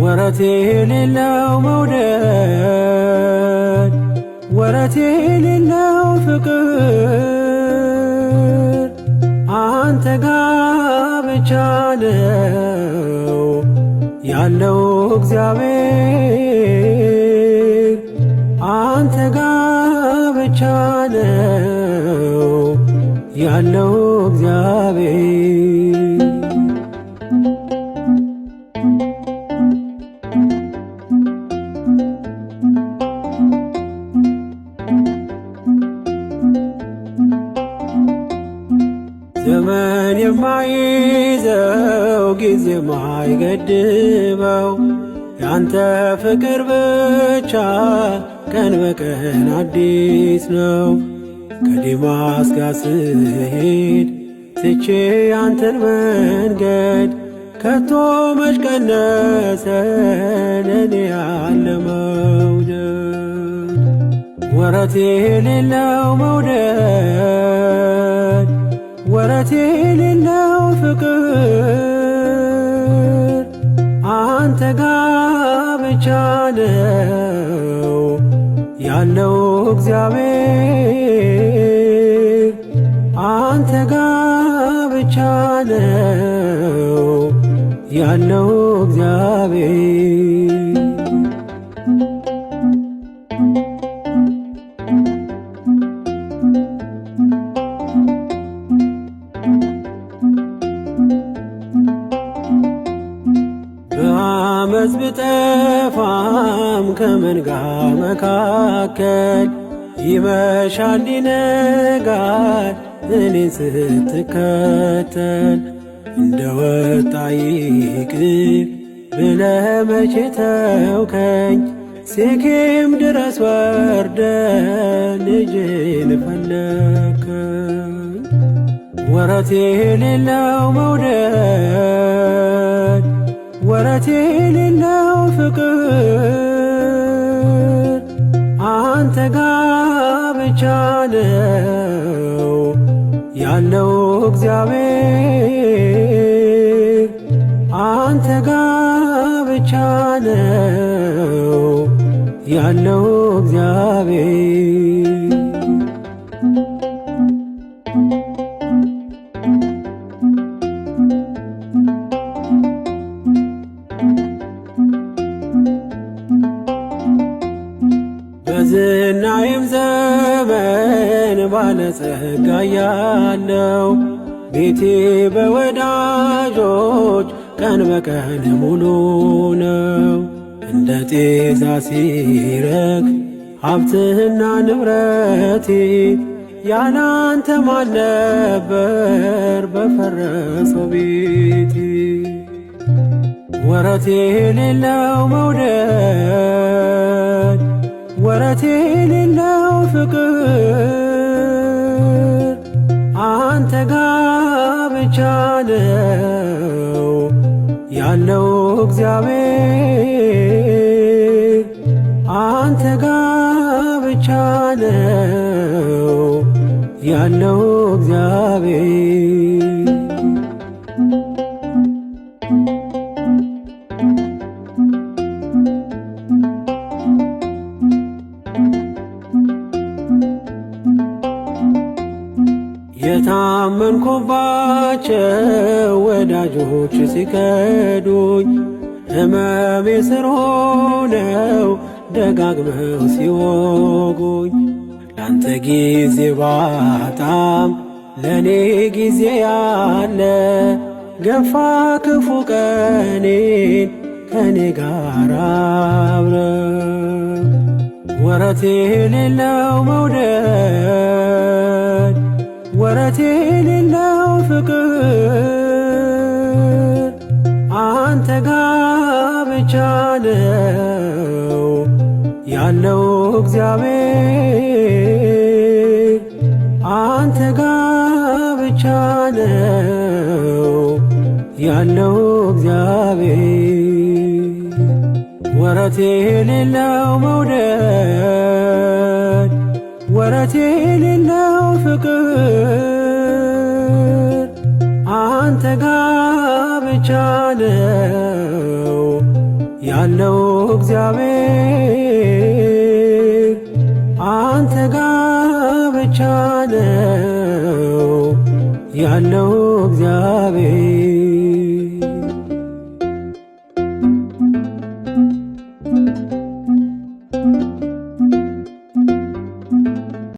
ወረት የሌለው መውደድ ወረት የሌለው ፍቅር አንተ ጋ ብቻ ነው ያለው እግዚአብሔር አንተ ጋ ብቻ ነው ያለው እግዚአብሔር። ዘመን የማይዘው ጊዜ የማይገድበው ያንተ ፍቅር ብቻ ቀን በቀን አዲስ ነው። ከዴማስ ጋር ስሄድ ትቼ ያንተን መንገድ ከቶ መች ቀነሰ ለኔ ያለ መውደድ ወረት የሌለው መውደድ ወረት የሌለው ፍቅር አንተ ጋ ብቻ ነው ያለው እግዚአብሔር አንተ ጋ ብቻ ነው ያለው እግዚአብሔር። በአመፅ ብጠፋም ከመንጋ መካከል ይመሻል ይነጋል እኔን ስትከተል እንደ ወጣ ይቅር ብለህ መቼ ተውከኝ ሴኬም ድረስ ወርደ ልጅን ፈለከኝ ወረት የሌለው መውደድ ወረት የሌለው ፍቅር አንተ ጋ ብቻ ነው ያለው እግዚአብሔር አንተ ጋ ብቻ ነው ያለው እግዚአብሔር። በዝናዬም ዘመን ባለጸጋ ያለው ቤቴ በወዳጆች ቀን በቀን ሙሉ ነው። እንደ ጤዛ ሲረግፍ ሀብትህና ንብረቴ ያላንተ ማን ነበር በፈረሰው ቤቴ ወረት የሌለው መውደድ ወረት የሌለው ፍቅር አንተ ጋ ብቻ ነው ያለው እግዚአብሔር አንተ ጋ ብቻ ነው ያለው እግዚአብሔር። የታመንኩባቸው ወዳጆች ሲከዱኝ ሕመሜ ስር ሆነው ደጋግመው ሲወጉኝ ላንተ ጊዜ ባጣም ለኔ ጊዜ ያለ ገፋ ክፉ ቀኔን ከኔ ጋር አብረ ወረት የሌለው መውደድ ወረት የሌለው ፍቅር አንተ ጋ ብቻ ነው ያለው እግዚአብሔር አንተ ጋ ብቻ ነው ያለው እግዚአብሔር ወረት የሌለው መውደድ ወረት የሌለው ፍቅር አንተ ጋ ብቻ ነው ያለው እግዚአብሔር አንተ ጋ ብቻ ነው ያለው እግዚአብሔር